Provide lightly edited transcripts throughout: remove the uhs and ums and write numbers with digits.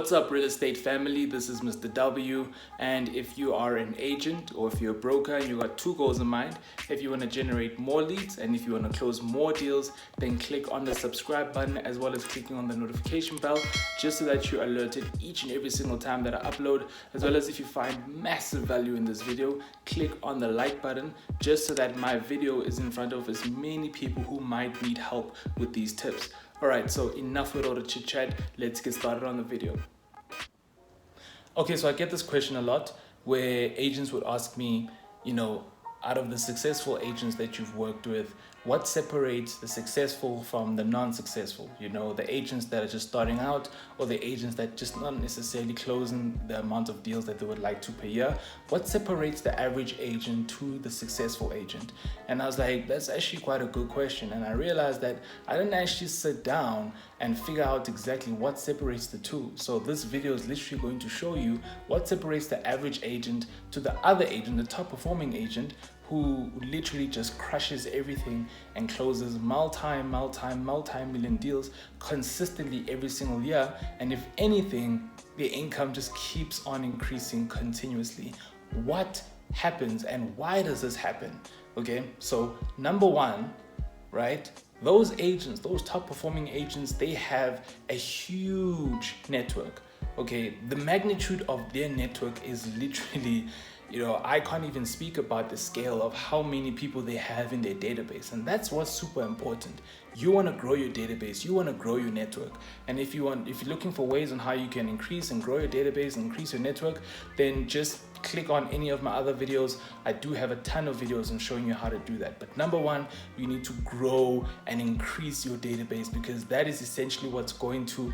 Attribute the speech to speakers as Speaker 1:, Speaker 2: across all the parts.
Speaker 1: What's up, real estate family? This is Mr. W, and if you are an agent or if you're a broker and you got two goals in mind, if you want to generate more leads and if you want to close more deals, then click on the subscribe button as well as clicking on the notification bell just so that you're alerted each and every single time that I upload. As well as if you find massive value in this video, click on the like button just so that my video is in front of as many people who might need help with these tips. Alright, so enough with all the chit chat, let's get started on the video. Okay, so I get this question a lot where agents would ask me, out of the successful agents that you've worked with, what separates the successful from the non-successful? The agents that are just starting out or the agents that just not necessarily closing the amount of deals that they would like to per year. What separates the average agent to the successful agent? And I was like, that's actually quite a good question. And I realized that I didn't actually sit down and figure out exactly what separates the two. So this video is literally going to show you what separates the average agent to the other agent, the top performing agent, who literally just crushes everything and closes multi-million deals consistently every single year. And if anything, the income just keeps on increasing continuously. What happens and why does this happen? Okay, so number one, right? Those agents, those top performing agents, they have a huge network. Okay, the magnitude of their network is literally, I can't even speak about the scale of how many people they have in their database. And that's what's super important. You want to grow your database, you want to grow your network. And if you're looking for ways on how you can increase and grow your database and increase your network, then just click on any of my other videos. I do have a ton of videos on showing you how to do that. But number one, you need to grow and increase your database, because that is essentially what's going to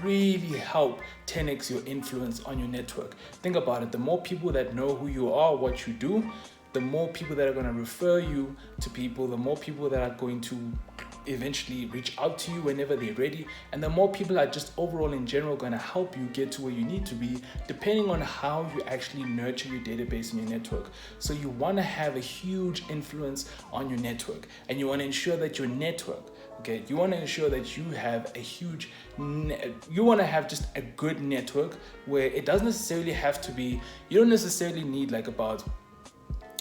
Speaker 1: really help 10x your influence on your network. Think about it. The more people that know who you are, what you do, the more people that are going to refer you to people, the more people that are going to eventually reach out to you whenever they're ready, and the more people are just overall in general going to help you get to where you need to be, depending on how you actually nurture your database and your network. So you want to have a huge influence on your network, and you want to ensure that your network, okay, you want to ensure that you have you want to have just a good network where it doesn't necessarily have to be, you don't necessarily need like about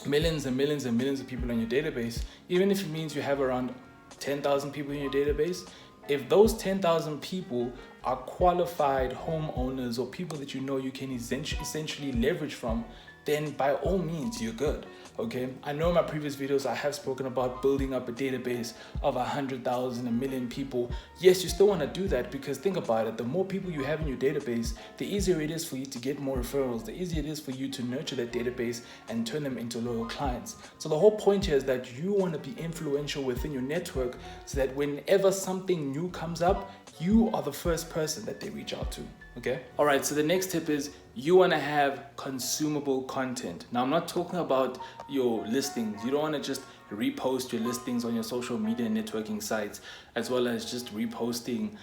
Speaker 1: millions and millions and millions of people on your database. Even if it means you have around 10,000 people in your database, if those 10,000 people are qualified homeowners or people that you can essentially leverage from, then by all means you're good. Okay, I know in my previous videos I have spoken about building up a database of 100,000, a million people. Yes, you still want to do that, because think about it, the more people you have in your database, the easier it is for you to get more referrals, the easier it is for you to nurture that database and turn them into loyal clients. So the whole point here is that you want to be influential within your network so that whenever something new comes up, you are the first person that they reach out to. Okay. All right. So the next tip is you want to have consumable content. Now, I'm not talking about your listings. You don't want to just repost your listings on your social media networking sites, as well as just reposting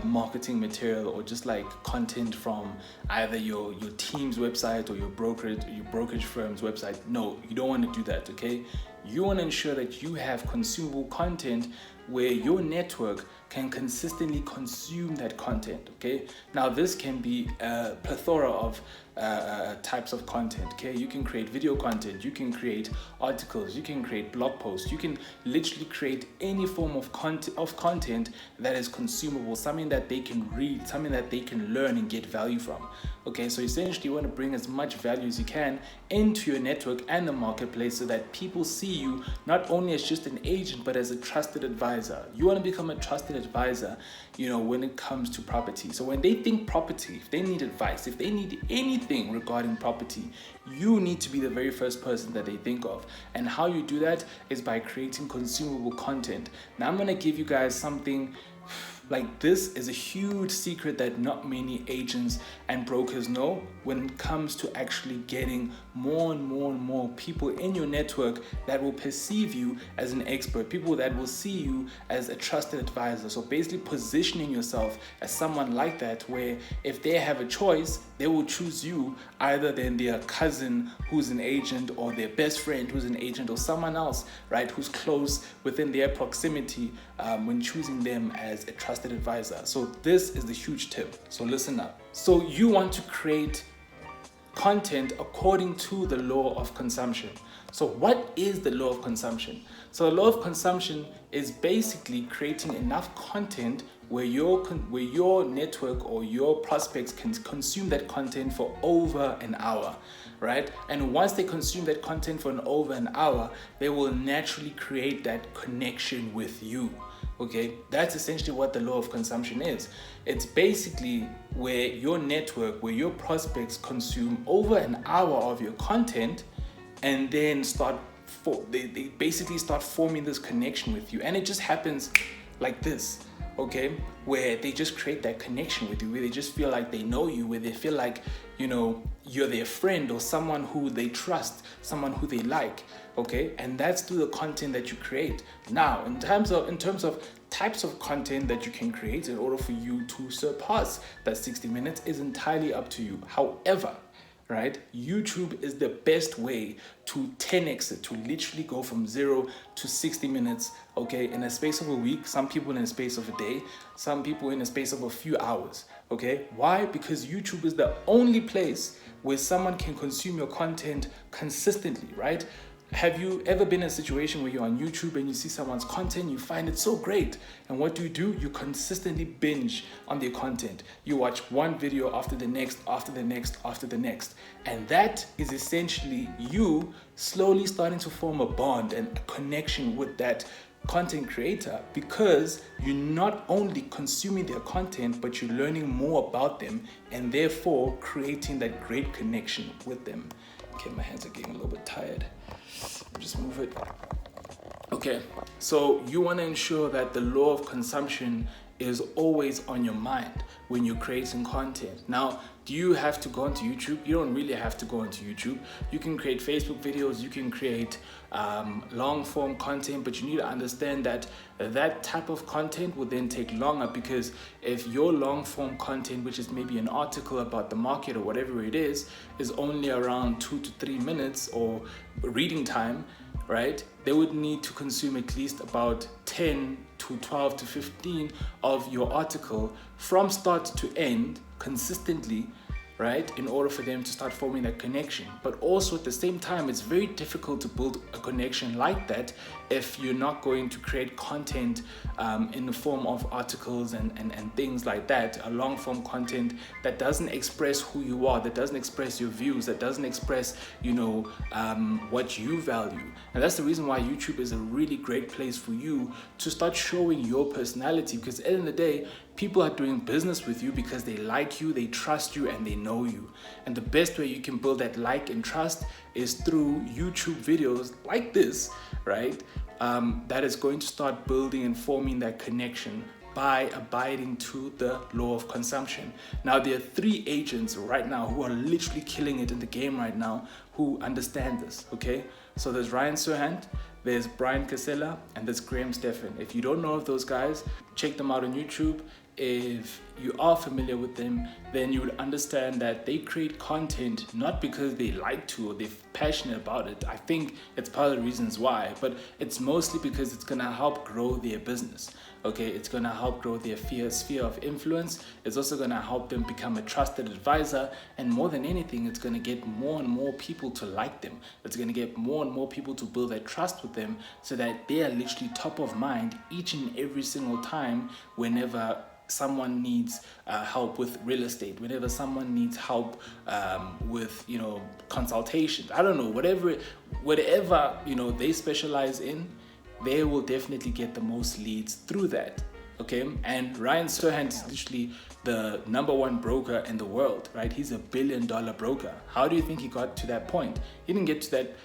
Speaker 1: marketing material or just like content from either your team's website or your brokerage firm's website. No, you don't want to do that. Okay. You want to ensure that you have consumable content where your network can consistently consume that content. Okay, now this can be a plethora of types of content. Okay, you can create video content, you can create articles, you can create blog posts, you can literally create any form of content that is consumable, something that they can read, something that they can learn and get value from. Okay, so essentially you want to bring as much value as you can into your network and the marketplace so that people see you not only as just an agent but as a trusted advisor. You want to become a trusted advisor, when it comes to property. So when they think property, if they need advice, if they need anything regarding property, you need to be the very first person that they think of. And how you do that is by creating consumable content. Now I'm going to give you guys something. Like, this is a huge secret that not many agents and brokers know when it comes to actually getting more and more people in your network that will perceive you as an expert, people that will see you as a trusted advisor. So basically positioning yourself as someone like that, where if they have a choice, they will choose you either than their cousin who's an agent, or their best friend who's an agent, or someone else, right, who's close within their proximity when choosing them as a trusted advisor. So this is the huge tip. So listen up. So you want to create content according to the law of consumption. So what is the law of consumption? So the law of consumption is basically creating enough content where your network or your prospects can consume that content for over an hour, right? And once they consume that content for over an hour, they will naturally create that connection with you. Okay, that's essentially what the law of consumption is. It's basically where your network, where your prospects consume over an hour of your content, and then they basically start forming this connection with you. And it just happens like this, okay, where they just create that connection with you, where they just feel like they know you, where they feel like, you know, you're their friend or someone who they trust, someone who they like, okay? And that's through the content that you create. Now, in terms of types of content that you can create in order for you to surpass that 60 minutes is entirely up to you. However, right, YouTube is the best way to 10x it, to literally go from 0 to 60 minutes, okay, in a space of a week, some people in a space of a day, some people in a space of a few hours, okay? Why? Because YouTube is the only place where someone can consume your content consistently, right? Have you ever been in a situation where you're on YouTube and you see someone's content, you find it so great, and what do? You consistently binge on their content. You watch one video after the next, after the next, after the next, and that is essentially you slowly starting to form a bond and a connection with that content creator, because you're not only consuming their content, but you're learning more about them and therefore creating that great connection with them. Okay, my hands are getting a little bit tired. Just move it. Okay, so you want to ensure that the law of consumption is always on your mind when you're creating content. Now, do you have to go onto YouTube? You don't really have to go onto YouTube. You can create Facebook videos, you can create long form content, but you need to understand that that type of content will then take longer, because if your long form content, which is maybe an article about the market or whatever it is only around 2 to 3 minutes or reading time, right? They would need to consume at least about 10 to 12 to 15 of your article from start to end consistently, right, in order for them to start forming that connection. But also at the same time, it's very difficult to build a connection like that if you're not going to create content in the form of articles and things like that, a long form content that doesn't express who you are, that doesn't express your views, that doesn't express, you know, what you value. And that's the reason why YouTube is a really great place for you to start showing your personality, because at the end of the day, people are doing business with you because they like you, they trust you, and they know you. And the best way you can build that like and trust is through YouTube videos like this, right? That is going to start building and forming that connection by abiding to the law of consumption. Now, there are 3 agents right now who are literally killing it in the game right now who understand this, okay? So there's Ryan Serhant, there's Brian Casella, and there's Graham Stephan. If you don't know of those guys, check them out on YouTube. If you are familiar with them, then you would understand that they create content not because they like to or they're passionate about it. I think it's part of the reasons why, but it's mostly because it's gonna help grow their business. Okay, it's gonna help grow their sphere of influence. It's also gonna help them become a trusted advisor, and more than anything, it's gonna get more and more people to like them. It's gonna get more and more people to build that trust with them, so that they are literally top of mind each and every single time whenever someone needs help with real estate, whenever someone needs help with, you know, consultations, I don't know, whatever, you know, they specialize in, they will definitely get the most leads through that. Okay, and Ryan Serhant is literally the #1 broker in the world, right? He's a $1 billion broker. How do you think he got to that point? He didn't get to that.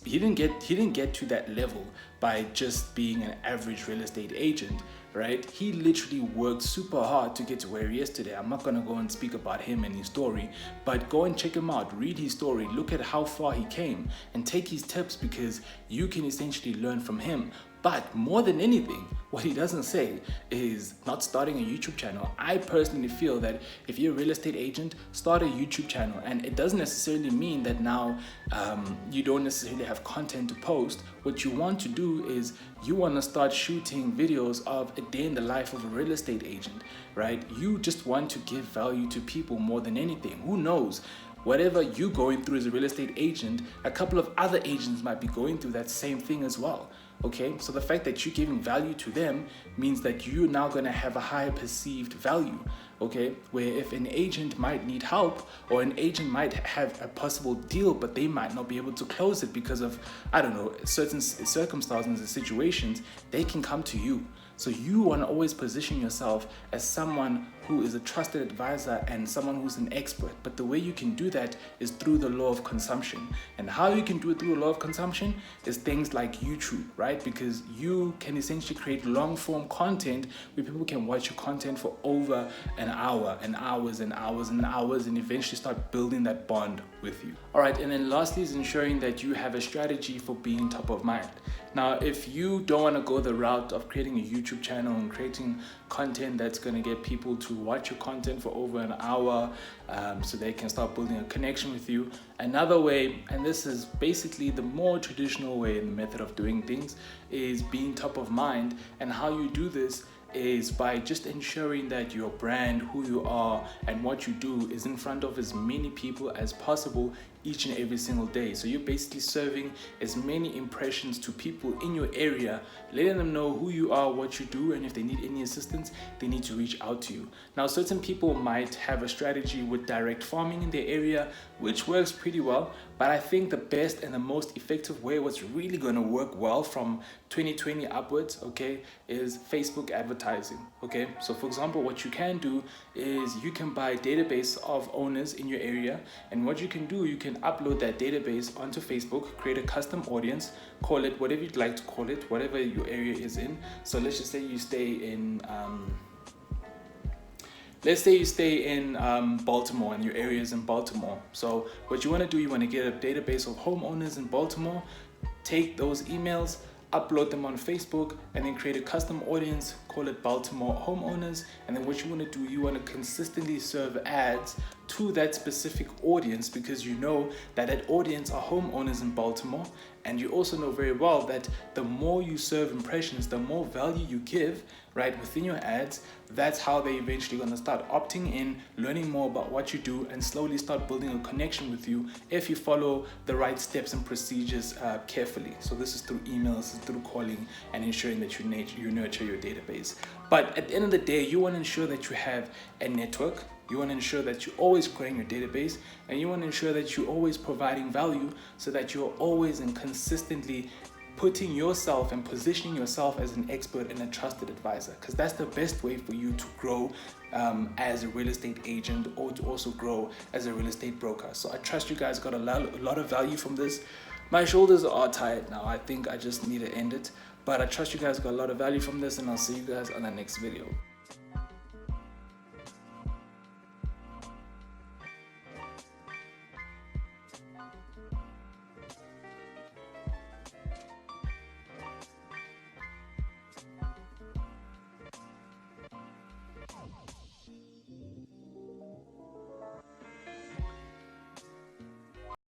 Speaker 1: He didn't get to that level by just being an average real estate agent, right? He literally worked super hard to get to where he is today. I'm not gonna go and speak about him and his story, but go and check him out, read his story, look at how far he came, and take his tips, because you can essentially learn from him. But more than anything, what he doesn't say is not starting a YouTube channel. I personally feel that if you're a real estate agent, start a YouTube channel. And it doesn't necessarily mean that now you don't necessarily have content to post. What you want to do is you want to start shooting videos of a day in the life of a real estate agent, right? You just want to give value to people more than anything. Who knows? Whatever you're going through as a real estate agent, a couple of other agents might be going through that same thing as well. Okay, so the fact that you're giving value to them means that you're now going to have a higher perceived value. Okay, where if an agent might need help, or an agent might have a possible deal, but they might not be able to close it because of, I don't know, certain circumstances and situations, they can come to you. So you want to always position yourself as someone who is a trusted advisor and someone who's an expert. But the way you can do that is through the law of consumption. And how you can do it through the law of consumption is things like YouTube, right? Because you can essentially create long form content where people can watch your content for over an hour and hours and hours and hours, and eventually start building that bond with you. All right, and then lastly is ensuring that you have a strategy for being top of mind. Now, if you don't want to go the route of creating a YouTube channel and creating content that's going to get people to watch your content for over an hour so they can start building a connection with you, another way, and this is basically the more traditional way and method of doing things, is being top of mind. And how you do this is by just ensuring that your brand, who you are, and what you do is in front of as many people as possible each and every single day. So you're basically serving as many impressions to people in your area, letting them know who you are, what you do, and if they need any assistance, they need to reach out to you. Now, certain people might have a strategy with direct farming in their area, which works pretty well, but I think the best and the most effective way, what's really going to work well from 2020 upwards, okay, is Facebook advertising. Okay, so for example, what you can do is you can buy a database of owners in your area, and what you can do, you can upload that database onto Facebook, create a custom audience, call it whatever you'd like to call it, whatever your area is in. So let's just say you stay in Baltimore, and your area is in Baltimore. So what you want to do, you want to get a database of homeowners in Baltimore, take those emails, upload them on Facebook, and then create a custom audience, call it Baltimore homeowners. And then what you want to do, you want to consistently serve ads to that specific audience, because you know that that audience are homeowners in Baltimore. And you also know very well that the more you serve impressions, the more value you give, right, within your ads, that's how they eventually going to start opting in, learning more about what you do, and slowly start building a connection with you if you follow the right steps and procedures carefully. So this is through emails, through calling, and ensuring that you nurture your database. But at the end of the day, you want to ensure that you have a network. You want to ensure that you're always growing your database, and you want to ensure that you're always providing value, so that you're always and consistently putting yourself and positioning yourself as an expert and a trusted advisor, because that's the best way for you to grow as a real estate agent, or to also grow as a real estate broker. So I trust you guys got a lot of value from this. My shoulders are tired now. I think I just need to end it. But I trust you guys got a lot of value from this, and I'll see you guys on the next video.